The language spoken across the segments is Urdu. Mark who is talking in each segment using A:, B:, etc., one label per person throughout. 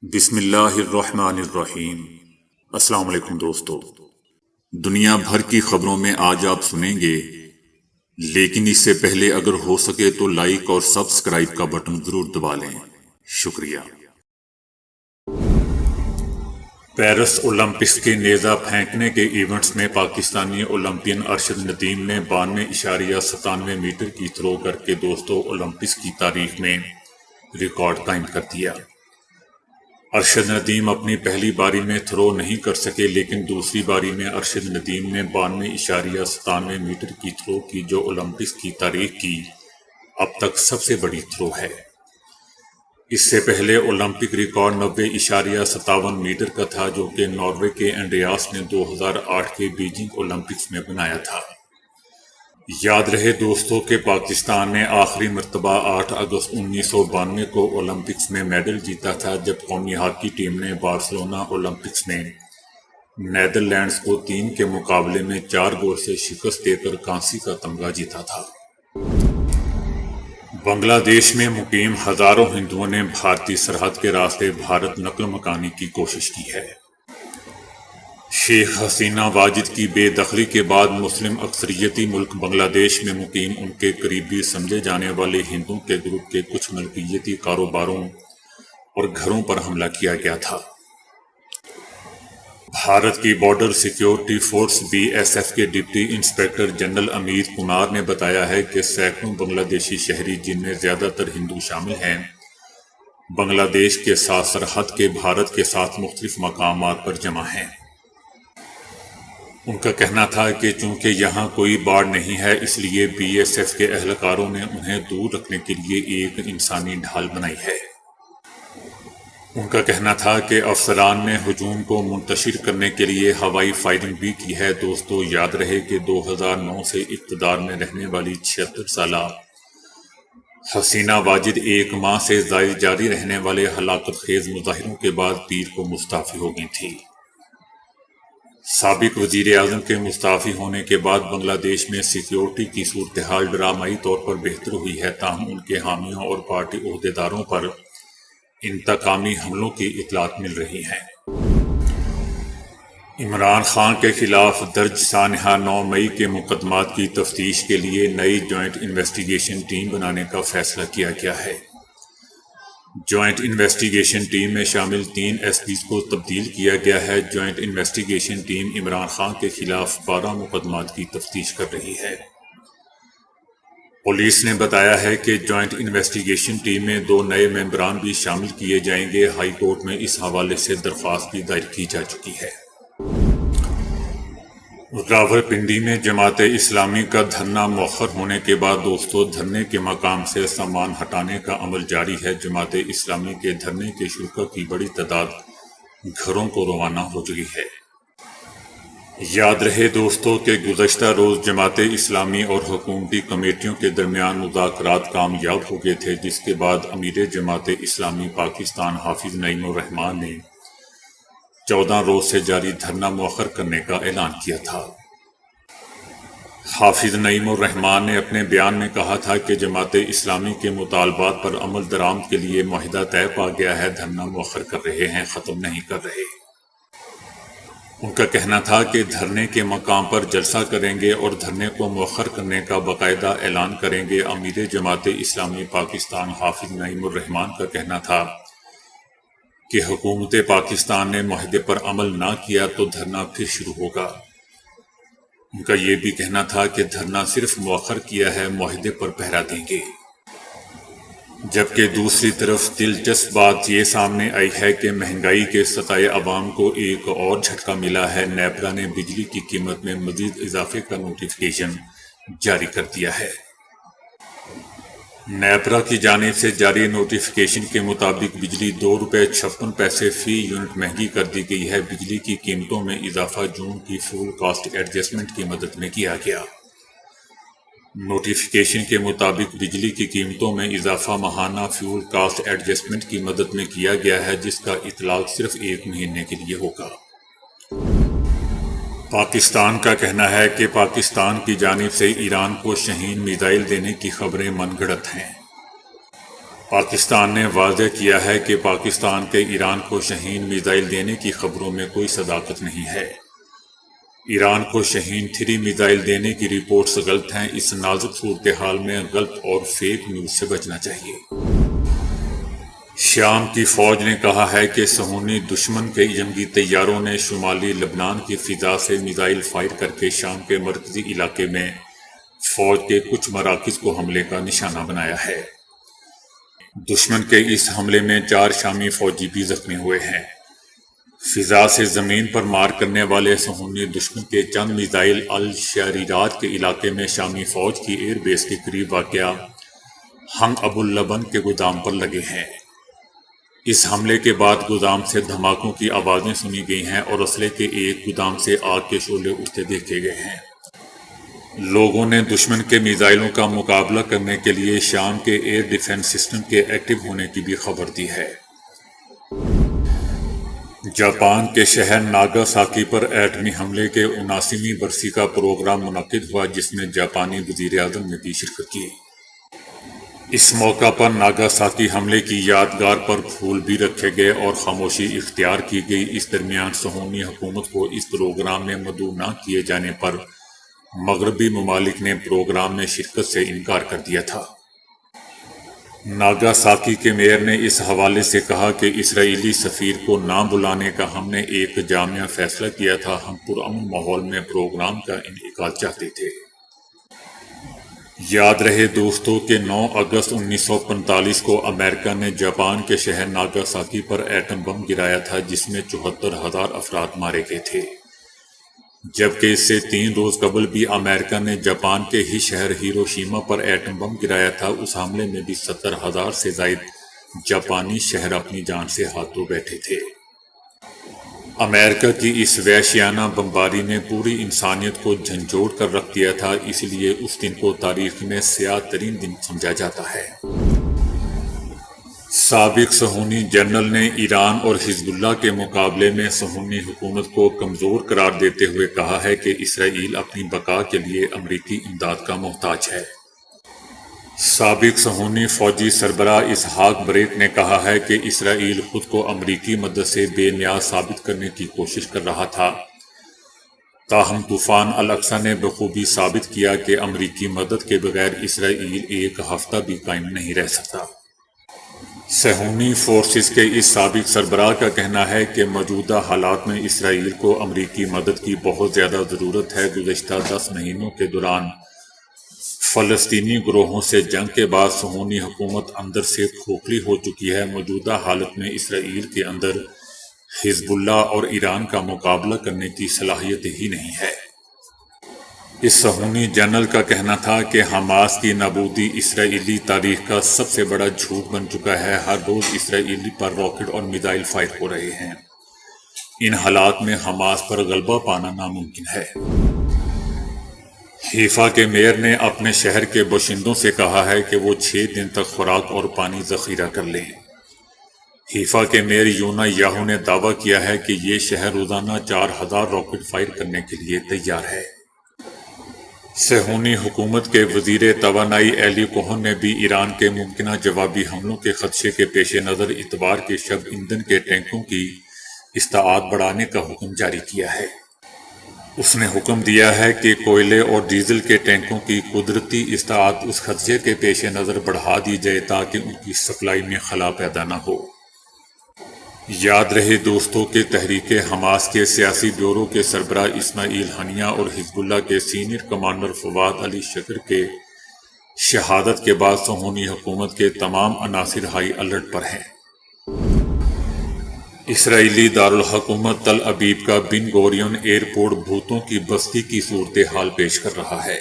A: بسم اللہ الرحمن الرحیم۔ السلام علیکم دوستو، دنیا بھر کی خبروں میں آج آپ سنیں گے، لیکن اس سے پہلے اگر ہو سکے تو لائک اور سبسکرائب کا بٹن ضرور دبا لیں۔ شکریہ۔ پیرس اولمپکس کے نیزہ پھینکنے کے ایونٹس میں پاکستانی اولمپئن ارشد ندیم نے 92.97 میٹر کی تھرو کر کے دوستو اولمپکس کی تاریخ میں ریکارڈ قائم کر دیا۔ ارشد ندیم اپنی پہلی باری میں تھرو نہیں کر سکے، لیکن دوسری باری میں ارشد ندیم نے 92.97 میٹر کی تھرو کی، جو اولمپکس کی تاریخ کی اب تک سب سے بڑی تھرو ہے۔ اس سے پہلے اولمپک ریکارڈ 90.57 میٹر کا تھا، جو کہ ناروے کے انڈریاس نے 2008 کے بیجنگ اولمپکس میں بنایا تھا۔ یاد رہے دوستوں کہ پاکستان نے آخری مرتبہ 8 اگست 1992 کو اولمپکس میں میڈل جیتا تھا، جب قومی ہاکی ٹیم نے بارسلونا اولمپکس میں نیدرلینڈز کو 3 کے مقابلے میں 4 گول سے شکست دے کر کانسی کا تمغہ جیتا تھا۔ بنگلہ دیش میں مقیم ہزاروں ہندوؤں نے بھارتی سرحد کے راستے بھارت نقل مکانی کی کوشش کی ہے۔ شیخ حسینہ واجد کی بے دخلی کے بعد مسلم اکثریتی ملک بنگلہ دیش میں مقیم ان کے قریبی سمجھے جانے والے ہندوؤں کے گروپ کے کچھ ملکیتی کاروباروں اور گھروں پر حملہ کیا گیا تھا۔ بھارت کی بارڈر سیکیورٹی فورس BSF کے deputy inspector general Amit Kumar نے بتایا ہے کہ سینکڑوں بنگلہ دیشی شہری، جن میں زیادہ تر ہندو شامل ہیں، بنگلہ دیش کے ساتھ سرحد کے بھارت کے ساتھ مختلف مقامات پر جمع ہیں۔ ان کا کہنا تھا کہ چونکہ یہاں کوئی باڑ نہیں ہے، اس لیے BSF کے اہلکاروں نے انہیں دور رکھنے کے لیے ایک انسانی ڈھال بنائی ہے۔ ان کا کہنا تھا کہ افسران نے ہجوم کو منتشر کرنے کے لیے ہوائی فائرنگ بھی کی ہے۔ دوستو یاد رہے کہ 2009 سے اقتدار میں رہنے والی 76 سالہ حسینہ واجد 1 ماہ سے زائد جاری رہنے والے ہلاکت خیز مظاہروں کے بعد پیر کو مستعفی ہو گئی تھی۔ سابق وزیر اعظم کے مستعفی ہونے کے بعد بنگلہ دیش میں سیکیورٹی کی صورتحال ڈرامائی طور پر بہتر ہوئی ہے، تاہم ان کے حامیوں اور پارٹی عہدیداروں پر انتقامی حملوں کی اطلاعات مل رہی ہیں۔ عمران خان کے خلاف درج سانحہ 9 مئی کے مقدمات کی تفتیش کے لیے نئی جوائنٹ انویسٹیگیشن ٹیم بنانے کا فیصلہ کیا گیا ہے۔ جوائنٹ انویسٹیگیشن ٹیم میں شامل 3 SPs کو تبدیل کیا گیا ہے۔ Joint investigation team Imran Khan کے خلاف 12 مقدمات کی تفتیش کر رہی ہے۔ پولیس نے بتایا ہے کہ جوائنٹ انویسٹیگیشن ٹیم میں 2 نئے ممبران بھی شامل کیے جائیں گے۔ ہائی کورٹ میں اس حوالے سے درخواست بھی دائر کی جا چکی ہے۔ راولپنڈی میں جماعت اسلامی کا دھرنا مؤخر ہونے کے بعد دوستو دھرنے کے مقام سے سامان ہٹانے کا عمل جاری ہے۔ جماعت اسلامی کے دھرنے کے شرکاء کی بڑی تعداد گھروں کو روانہ ہو چکی ہے۔ یاد رہے دوستو کہ گزشتہ روز جماعت اسلامی اور حکومتی کمیٹیوں کے درمیان مذاکرات کامیاب ہو گئے تھے، جس کے بعد امیر جماعت اسلامی پاکستان حافظ نعیم الرحمن نے 14 روز سے جاری دھرنا مؤخر کرنے کا اعلان کیا تھا۔ حافظ نعیم الرحمن نے اپنے بیان میں کہا تھا کہ جماعت اسلامی کے مطالبات پر عمل درآمد کے لیے معاہدہ طے پا گیا ہے، دھرنا مؤخر کر رہے ہیں، ختم نہیں کر رہے۔ ان کا کہنا تھا کہ دھرنے کے مقام پر جلسہ کریں گے اور دھرنے کو مؤخر کرنے کا باقاعدہ اعلان کریں گے۔ امیر جماعت اسلامی پاکستان حافظ نعیم الرحمن کا کہنا تھا کہ حکومت پاکستان نے معاہدے پر عمل نہ کیا تو دھرنا پھر شروع ہوگا۔ ان کا یہ بھی کہنا تھا کہ دھرنا صرف مؤخر کیا ہے، معاہدے پر پہرا دیں گے۔ جبکہ دوسری طرف دلچسپ بات یہ سامنے آئی ہے کہ مہنگائی کے ستائے عوام کو ایک اور جھٹکا ملا ہے۔ نیپرا نے بجلی کی قیمت میں مزید اضافے کا نوٹیفیکیشن جاری کر دیا ہے۔ نیپرا کی جانب سے جاری نوٹیفیکیشن کے مطابق بجلی ₹2.56 فی یونٹ مہنگی کر دی گئی ہے۔ بجلی کی قیمتوں میں اضافہ جون کی فیول کاسٹ ایڈجسٹمنٹ کی مدد میں کیا گیا۔ نوٹیفیکیشن کے مطابق بجلی کی قیمتوں میں اضافہ ماہانہ فیول کاسٹ ایڈجسٹمنٹ کی مدد میں کیا گیا ہے، جس کا اطلاق صرف 1 مہینے کے لیے ہوگا۔ پاکستان کا کہنا ہے کہ پاکستان کی جانب سے ایران کو شاہین میزائل دینے کی خبریں من گھڑت ہیں۔ پاکستان نے واضح کیا ہے کہ پاکستان کے ایران کو شاہین میزائل دینے کی خبروں میں کوئی صداقت نہیں ہے۔ ایران کو شاہین 3 میزائل دینے کی رپورٹس غلط ہیں۔ اس نازک صورتحال میں غلط اور فیک نیوز سے بچنا چاہیے۔ شام کی فوج نے کہا ہے کہ صہیونی دشمن کے جنگی طیاروں نے شمالی لبنان کی فضا سے میزائل فائر کر کے شام کے مرکزی علاقے میں فوج کے کچھ مراکز کو حملے کا نشانہ بنایا ہے۔ دشمن کے اس حملے میں 4 شامی فوجی بھی زخمی ہوئے ہیں۔ فضا سے زمین پر مار کرنے والے صہیونی دشمن کے چند میزائل الشریرات کے علاقے میں شامی فوج کی ایئر بیس کے قریب واقع ہم ابو اللبن کے گودام پر لگے ہیں۔ اس حملے کے بعد گودام سے دھماکوں کی آوازیں سنی گئی ہیں اور اسلحے کے ایک گودام سے آگ کے شعلے اٹھتے دیکھے گئے ہیں۔ لوگوں نے دشمن کے میزائلوں کا مقابلہ کرنے کے لیے شام کے ایئر ڈیفنس سسٹم کے ایکٹیو ہونے کی بھی خبر دی ہے۔ جاپان کے شہر ناگاساکی پر ایٹمی حملے کے 79ویں برسی کا پروگرام منعقد ہوا، جس میں جاپانی وزیر اعظم نے بھی شرکت کی۔ اس موقع پر ناگاساکی حملے کی یادگار پر پھول بھی رکھے گئے اور خاموشی اختیار کی گئی۔ اس درمیان صہیونی حکومت کو اس پروگرام میں مدعو نہ کیے جانے پر مغربی ممالک نے پروگرام میں شرکت سے انکار کر دیا تھا۔ ناگاساکی کے میئر نے اس حوالے سے کہا کہ اسرائیلی سفیر کو نہ بلانے کا ہم نے ایک جامع فیصلہ کیا تھا۔ ہم پرامن ماحول میں پروگرام کا انعقاد چاہتے تھے۔ یاد رہے دوستو کہ 9 اگست 1945 کو امریکہ نے جاپان کے شہر ناگاساکی پر ایٹم بم گرایا تھا، جس میں 74,000 افراد مارے گئے تھے، جبکہ اس سے 3 روز قبل بھی امریکہ نے جاپان کے ہی شہر ہیروشیما پر ایٹم بم گرایا تھا۔ اس حملے میں بھی 70,000 سے زائد جاپانی شہر اپنی جان سے ہاتھ دھو بیٹھے تھے۔ امریکہ کی اس وحشیانہ بمباری نے پوری انسانیت کو جھنجھوڑ کر رکھ دیا تھا، اس لیے اس دن کو تاریخ میں سیاہ ترین دن سمجھا جاتا ہے۔ سابق صہیونی جنرل نے ایران اور حزب اللہ کے مقابلے میں صہیونی حکومت کو کمزور قرار دیتے ہوئے کہا ہے کہ اسرائیل اپنی بقا کے لیے امریکی امداد کا محتاج ہے۔ سابق صہیونی فوجی سربراہ اسحاق بریٹ نے کہا ہے کہ اسرائیل خود کو امریکی مدد سے بے نیاز ثابت کرنے کی کوشش کر رہا تھا، تاہم طوفان الاقصی نے بخوبی ثابت کیا کہ امریکی مدد کے بغیر اسرائیل ایک ہفتہ بھی قائم نہیں رہ سکتا۔ صہیونی فورسز کے اس سابق سربراہ کا کہنا ہے کہ موجودہ حالات میں اسرائیل کو امریکی مدد کی بہت زیادہ ضرورت ہے۔ گزشتہ 10 مہینوں کے دوران فلسطینی گروہوں سے جنگ کے بعد صہیونی حکومت اندر سے کھوکھلی ہو چکی ہے۔ موجودہ حالت میں اسرائیل کے اندر حزب اللہ اور ایران کا مقابلہ کرنے کی صلاحیت ہی نہیں ہے۔ اس صہیونی جنرل کا کہنا تھا کہ حماس کی نابودی اسرائیلی تاریخ کا سب سے بڑا جھوٹ بن چکا ہے۔ ہر روز اسرائیل پر راکٹ اور میزائل فائر ہو رہے ہیں۔ ان حالات میں حماس پر غلبہ پانا ناممکن ہے۔ حیفا کے میئر نے اپنے شہر کے باشندوں سے کہا ہے کہ وہ 6 دن تک خوراک اور پانی ذخیرہ کر لیں۔ حیفا کے میئر یونا یاہو نے دعویٰ کیا ہے کہ یہ شہر روزانہ 4,000 راکٹ فائر کرنے کے لیے تیار ہے۔ صہیونی حکومت کے وزیر توانائی ایلی کوہن نے بھی ایران کے ممکنہ جوابی حملوں کے خدشے کے پیش نظر اتوار کی شب ایندھن کے ٹینکوں کی استعداد بڑھانے کا حکم جاری کیا ہے۔ اس نے حکم دیا ہے کہ کوئلے اور ڈیزل کے ٹینکوں کی قدرتی استعداد اس خدشے کے پیش نظر بڑھا دی جائے تاکہ ان کی سپلائی میں خلا پیدا نہ ہو۔ یاد رہے دوستوں کہ تحریک حماس کے سیاسی بیورو کے سربراہ اسماعیل ہنیہ اور حزب اللہ کے سینئر کمانڈر فواد علی شکر کے شہادت کے بعد صہیونی حکومت کے تمام عناصر ہائی الرٹ پر ہیں۔ اسرائیلی دارالحکومت تل ابیب کا بن گورین ایئرپورٹ بھوتوں کی بستی کی صورتحال پیش کر رہا ہے۔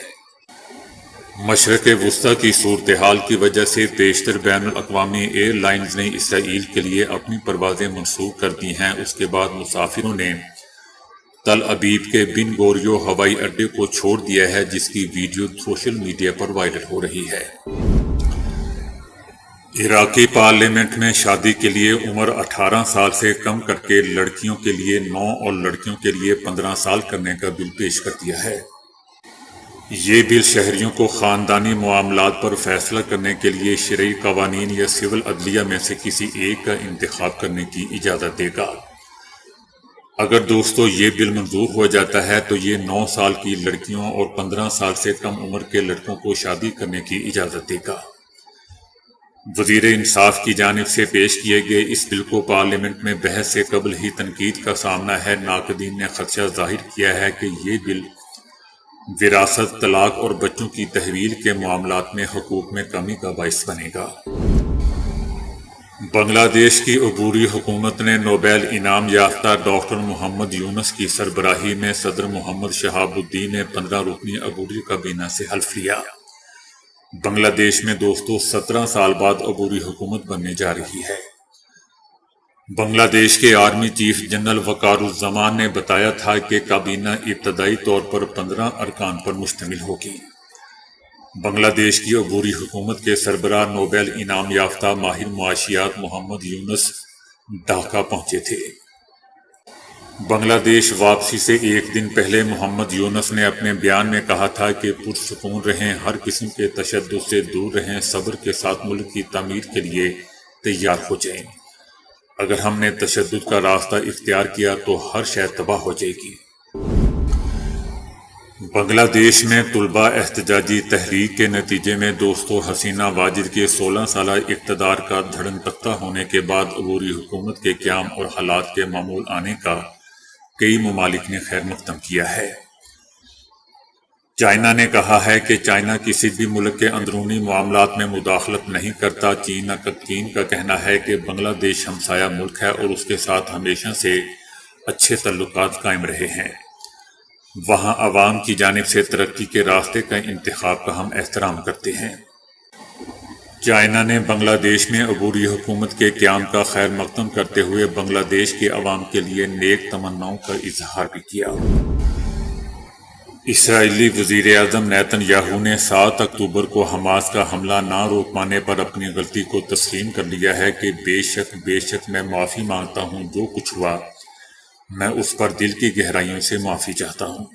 A: مشرق وسطی کی صورتحال کی وجہ سے بیشتر بین الاقوامی ایئر لائنز نے اسرائیل کے لیے اپنی پروازیں منسوخ کر دی ہیں۔ اس کے بعد مسافروں نے تل ابیب کے بن گوریو ہوائی اڈے کو چھوڑ دیا ہے، جس کی ویڈیو سوشل میڈیا پر وائرل ہو رہی ہے۔ عراقی پارلیمنٹ میں شادی کے لیے عمر 18 سال سے کم کر کے لڑکیوں کے لیے 9 اور لڑکیوں کے لیے 15 سال کرنے کا بل پیش کر دیا ہے۔ یہ بل شہریوں کو خاندانی معاملات پر فیصلہ کرنے کے لیے شرعی قوانین یا سول عدلیہ میں سے کسی ایک کا انتخاب کرنے کی اجازت دے گا۔ اگر دوستو یہ بل منظور ہو جاتا ہے تو یہ 9 سال کی لڑکیوں اور 15 سال سے کم عمر کے لڑکوں کو شادی کرنے کی اجازت دے گا۔ وزیر انصاف کی جانب سے پیش کیے گئے اس بل کو پارلیمنٹ میں بحث سے قبل ہی تنقید کا سامنا ہے۔ ناقدین نے خدشہ ظاہر کیا ہے کہ یہ بل وراثت، طلاق اور بچوں کی تحویل کے معاملات میں حقوق میں کمی کا باعث بنے گا۔ بنگلہ دیش کی عبوری حکومت نے نوبیل انعام یافتہ ڈاکٹر محمد یونس کی سربراہی میں صدر محمد شہاب الدین نے 15 رکنی عبوری کابینہ سے حلف لیا۔ بنگلہ دیش میں دوستو 17 سال بعد عبوری حکومت بننے جا رہی ہے۔ بنگلہ دیش کے آرمی چیف جنرل وقار الزمان نے بتایا تھا کہ کابینہ ابتدائی طور پر 15 ارکان پر مشتمل ہوگی۔ بنگلہ دیش کی عبوری حکومت کے سربراہ نوبیل انعام یافتہ ماہر معاشیات محمد یونس ڈھاکہ پہنچے تھے۔ بنگلہ دیش واپسی سے ایک دن پہلے محمد یونس نے اپنے بیان میں کہا تھا کہ پرسکون رہیں، ہر قسم کے تشدد سے دور رہیں، صبر کے ساتھ ملک کی تعمیر کے لیے تیار ہو جائیں۔ اگر ہم نے تشدد کا راستہ اختیار کیا تو ہر شے تباہ ہو جائے گی۔ بنگلہ دیش میں طلبہ احتجاجی تحریک کے نتیجے میں دوستو حسینہ واجد کے 16 سالہ اقتدار کا دھڑن تختہ ہونے کے بعد عبوری حکومت کے قیام اور حالات کے معمول آنے کا کئی ممالک نے خیر مقدم کیا ہے۔ چائنا نے کہا ہے کہ چائنا کسی بھی ملک کے اندرونی معاملات میں مداخلت نہیں کرتا۔ چین کا کہنا ہے کہ بنگلہ دیش ہمسایہ ملک ہے اور اس کے ساتھ ہمیشہ سے اچھے تعلقات قائم رہے ہیں۔ وہاں عوام کی جانب سے ترقی کے راستے کا انتخاب کا ہم احترام کرتے ہیں۔ چائنا نے بنگلہ دیش میں عبوری حکومت کے قیام کا خیر مقدم کرتے ہوئے بنگلہ دیش کے عوام کے لیے نیک تمناؤں کا اظہار بھی کیا۔ اسرائیلی وزیر اعظم نیتن یاہو نے 7 اکتوبر کو حماس کا حملہ نہ روک پانے پر اپنی غلطی کو تسلیم کر لیا ہے کہ بے شک میں معافی مانگتا ہوں، جو کچھ ہوا میں اس پر دل کی گہرائیوں سے معافی چاہتا ہوں۔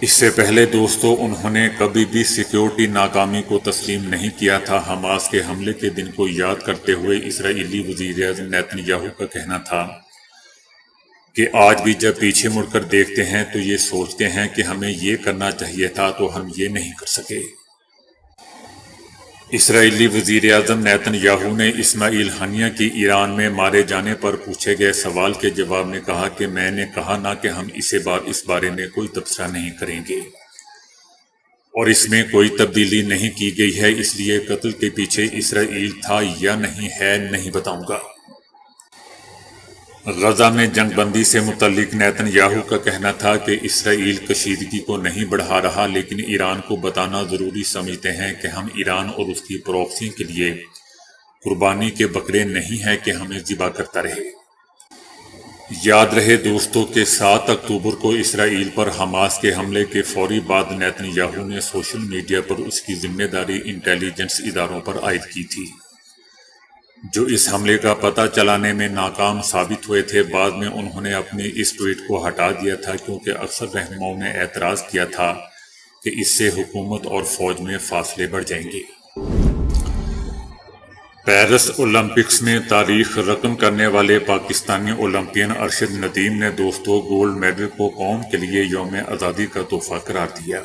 A: اس سے پہلے دوستو انہوں نے کبھی بھی سیکیورٹی ناکامی کو تسلیم نہیں کیا تھا۔ حماس کے حملے کے دن کو یاد کرتے ہوئے اسرائیلی وزیر اعظم نیتن یاہو کا کہنا تھا کہ آج بھی جب پیچھے مڑ کر دیکھتے ہیں تو یہ سوچتے ہیں کہ ہمیں یہ کرنا چاہیے تھا تو ہم یہ نہیں کر سکے۔ اسرائیلی وزیر اعظم نیتن یاہو نے اسماعیل ہنیہ کی ایران میں مارے جانے پر پوچھے گئے سوال کے جواب میں کہا کہ میں نے کہا نہ کہ ہم اس بارے میں کوئی تبصرہ نہیں کریں گے اور اس میں کوئی تبدیلی نہیں کی گئی ہے، اس لیے قتل کے پیچھے اسرائیل تھا یا نہیں ہے نہیں بتاؤں گا۔ غزہ میں جنگ بندی سے متعلق نیتن یاہو کا کہنا تھا کہ اسرائیل کشیدگی کو نہیں بڑھا رہا، لیکن ایران کو بتانا ضروری سمجھتے ہیں کہ ہم ایران اور اس کی پروکسی کے لیے قربانی کے بکرے نہیں ہیں کہ ہمیں ذبح کرتا رہے۔ یاد رہے دوستوں کہ 7 اکتوبر کو اسرائیل پر حماس کے حملے کے فوری بعد نیتن یاہو نے سوشل میڈیا پر اس کی ذمہ داری انٹیلیجنس اداروں پر عائد کی تھی، جو اس حملے کا پتہ چلانے میں ناکام ثابت ہوئے تھے۔ بعد میں انہوں نے اپنے اس ٹویٹ کو ہٹا دیا تھا کیونکہ اکثر رہنماؤں نے اعتراض کیا تھا کہ اس سے حکومت اور فوج میں فاصلے بڑھ جائیں گے۔ پیرس اولمپکس میں تاریخ رقم کرنے والے پاکستانی اولمپئن ارشد ندیم نے دوستو گولڈ میڈل کو قوم کے لیے یوم آزادی کا تحفہ قرار دیا۔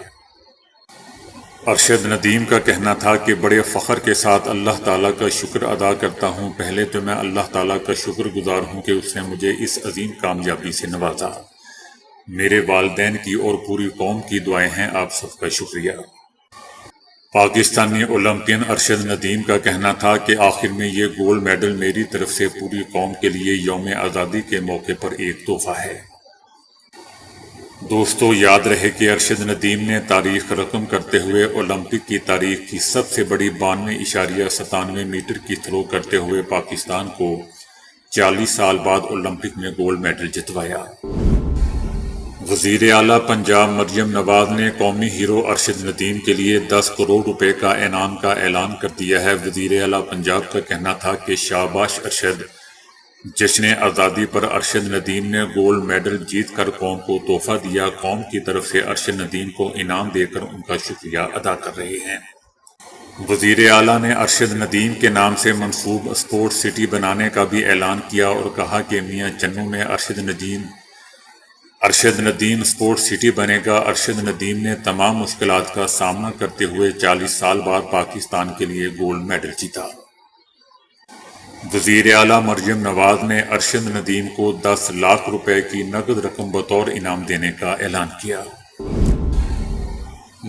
A: ارشد ندیم کا کہنا تھا کہ بڑے فخر کے ساتھ اللہ تعالیٰ کا شکر ادا کرتا ہوں۔ پہلے تو میں اللہ تعالیٰ کا شکر گزار ہوں کہ اس نے مجھے اس عظیم کامیابی سے نوازا۔ میرے والدین کی اور پوری قوم کی دعائیں ہیں، آپ سب کا شکریہ۔ پاکستانی اولمپئن ارشد ندیم کا کہنا تھا کہ آخر میں یہ گولڈ میڈل میری طرف سے پوری قوم کے لیے یوم آزادی کے موقع پر ایک تحفہ ہے۔ دوستو یاد رہے کہ ارشد ندیم نے تاریخ رقم کرتے ہوئے اولمپک کی تاریخ کی سب سے بڑی 92.97 میٹر کی تھرو کرتے ہوئے پاکستان کو 40 سال بعد اولمپک میں گولڈ میڈل جتوایا۔ وزیر اعلیٰ پنجاب مریم نواز نے قومی ہیرو ارشد ندیم کے لیے 10 کروڑ روپے کا انعام کا اعلان کر دیا ہے۔ وزیر اعلیٰ پنجاب کا کہنا تھا کہ شاباش ارشد، جشن آزادی پر ارشد ندیم نے گولڈ میڈل جیت کر قوم کو تحفہ دیا۔ قوم کی طرف سے ارشد ندیم کو انعام دے کر ان کا شکریہ ادا کر رہے ہیں۔ وزیر اعلیٰ نے ارشد ندیم کے نام سے منسوب اسپورٹ سٹی بنانے کا بھی اعلان کیا اور کہا کہ میاں چنو میں ارشد ندیم اسپورٹ سٹی بنے گا۔ ارشد ندیم نے تمام مشکلات کا سامنا کرتے ہوئے 40 سال بعد پاکستان کے لیے گولڈ میڈل جیتا۔ وزیر اعلیٰ مریم نواز نے ارشد ندیم کو 10 لاکھ روپے کی نقد رقم بطور انعام دینے کا اعلان کیا۔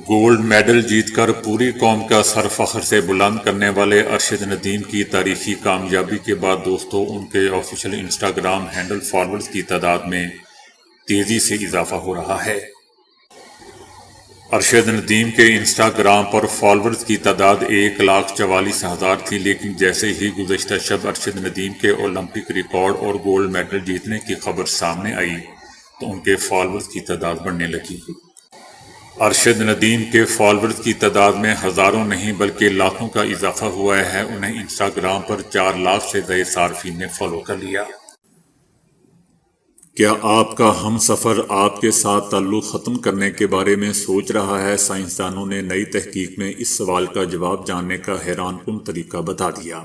A: گولڈ میڈل جیت کر پوری قوم کا سر فخر سے بلند کرنے والے ارشد ندیم کی تاریخی کامیابی کے بعد دوستوں ان کے آفیشیل انسٹاگرام ہینڈل فالوورز کی تعداد میں تیزی سے اضافہ ہو رہا ہے۔ ارشد ندیم کے انسٹاگرام پر فالوورز کی تعداد 1,44,000 تھی، لیکن جیسے ہی گزشتہ شب ارشد ندیم کے اولمپک ریکارڈ اور گولڈ میڈل جیتنے کی خبر سامنے آئی تو ان کے فالوورز کی تعداد بڑھنے لگی۔ ارشد ندیم کے فالوورز کی تعداد میں ہزاروں نہیں بلکہ لاکھوں کا اضافہ ہوا ہے۔ انہیں انسٹاگرام پر 4 لاکھ سے زائد صارفین نے فالو کر لیا۔ کیا آپ کا ہم سفر آپ کے ساتھ تعلق ختم کرنے کے بارے میں سوچ رہا ہے؟ سائنسدانوں نے نئی تحقیق میں اس سوال کا جواب جاننے کا حیران کن طریقہ بتا دیا۔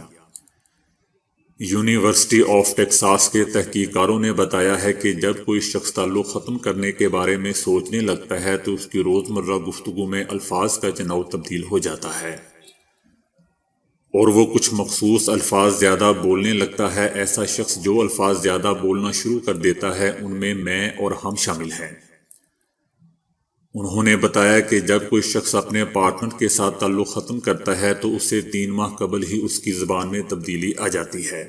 A: یونیورسٹی آف ٹیکساس کے تحقیقکاروں نے بتایا ہے کہ جب کوئی شخص تعلق ختم کرنے کے بارے میں سوچنے لگتا ہے تو اس کی روزمرہ گفتگو میں الفاظ کا چناؤ تبدیل ہو جاتا ہے اور وہ کچھ مخصوص الفاظ زیادہ بولنے لگتا ہے۔ ایسا شخص جو الفاظ زیادہ بولنا شروع کر دیتا ہے ان میں اور ہم شامل ہیں۔ انہوں نے بتایا کہ جب کوئی شخص اپنے پارٹنر کے ساتھ تعلق ختم کرتا ہے تو اسے 3 ماہ قبل ہی اس کی زبان میں تبدیلی آ جاتی ہے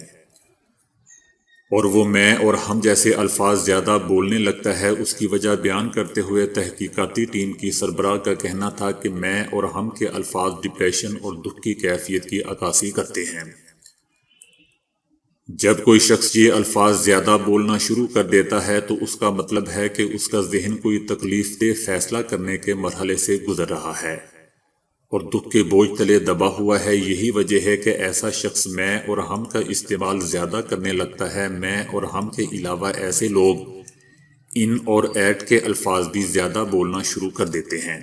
A: اور وہ میں اور ہم جیسے الفاظ زیادہ بولنے لگتا ہے۔ اس کی وجہ بیان کرتے ہوئے تحقیقاتی ٹیم کی سربراہ کا کہنا تھا کہ میں اور ہم کے الفاظ ڈپریشن اور دکھ کی کیفیت کی عکاسی کرتے ہیں۔ جب کوئی شخص یہ الفاظ زیادہ بولنا شروع کر دیتا ہے تو اس کا مطلب ہے کہ اس کا ذہن کوئی تکلیف دہ فیصلہ کرنے کے مرحلے سے گزر رہا ہے اور دکھ کے بوجھ تلے دبا ہوا ہے۔ یہی وجہ ہے کہ ایسا شخص میں اور ہم کا استعمال زیادہ کرنے لگتا ہے۔ میں اور ہم کے علاوہ ایسے لوگ ان اور ایٹ کے الفاظ بھی زیادہ بولنا شروع کر دیتے ہیں۔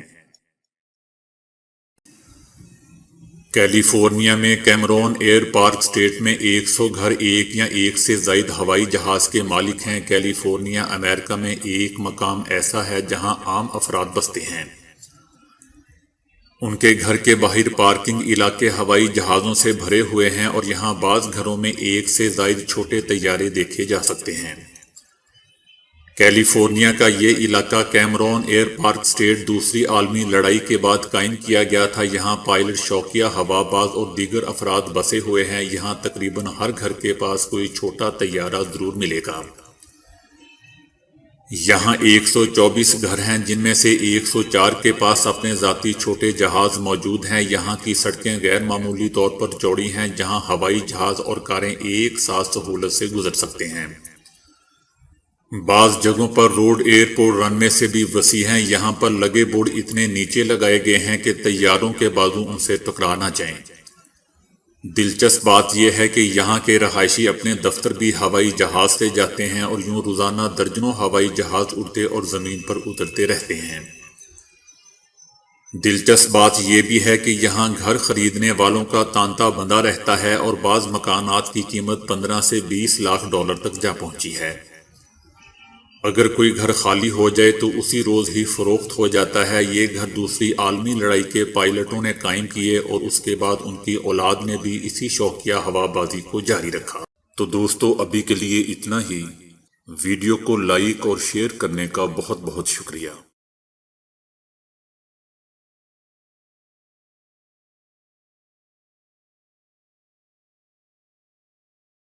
A: کیلیفورنیا میں کیمرون ایئر پارک اسٹیٹ میں 100 گھر ایک یا ایک سے زائد ہوائی جہاز کے مالک ہیں۔ کیلیفورنیا امریکہ میں ایک مقام ایسا ہے جہاں عام افراد بستے ہیں۔ ان کے گھر کے باہر پارکنگ علاقے ہوائی جہازوں سے بھرے ہوئے ہیں اور یہاں بعض گھروں میں 1 سے زائد چھوٹے طیارے دیکھے جا سکتے ہیں۔ کیلیفورنیا کا یہ علاقہ کیمرون ایئر پارک اسٹیٹ دوسری عالمی لڑائی کے بعد قائم کیا گیا تھا۔ یہاں پائلٹ، شوقیہ ہوا باز اور دیگر افراد بسے ہوئے ہیں۔ یہاں تقریباً ہر گھر کے پاس کوئی چھوٹا طیارہ ضرور ملے گا۔ یہاں 124 گھر ہیں جن میں سے 104 کے پاس اپنے ذاتی چھوٹے جہاز موجود ہیں۔ یہاں کی سڑکیں غیر معمولی طور پر چوڑی ہیں جہاں ہوائی جہاز اور کاریں ایک ساتھ سہولت سے گزر سکتے ہیں۔ بعض جگہوں پر روڈ ایئرپورٹ رن وے سے بھی وسیع ہیں۔ یہاں پر لگے بورڈ اتنے نیچے لگائے گئے ہیں کہ طیاروں کے بازو ان سے ٹکرا نہ جائیں۔ دلچسپ بات یہ ہے کہ یہاں کے رہائشی اپنے دفتر بھی ہوائی جہاز سے جاتے ہیں اور یوں روزانہ درجنوں ہوائی جہاز اڑتے اور زمین پر اترتے رہتے ہیں۔ دلچسپ بات یہ بھی ہے کہ یہاں گھر خریدنے والوں کا تانتا بندھا رہتا ہے اور بعض مکانات کی قیمت 15 سے 20 لاکھ ڈالر تک جا پہنچی ہے۔ اگر کوئی گھر خالی ہو جائے تو اسی روز ہی فروخت ہو جاتا ہے۔ یہ گھر دوسری عالمی لڑائی کے پائلٹوں نے قائم کیے اور اس کے بعد ان کی اولاد نے بھی اسی شوقیہ ہوا بازی کو جاری رکھا۔ تو دوستو ابھی کے لیے اتنا ہی۔ ویڈیو کو لائک اور شیئر کرنے کا بہت بہت شکریہ۔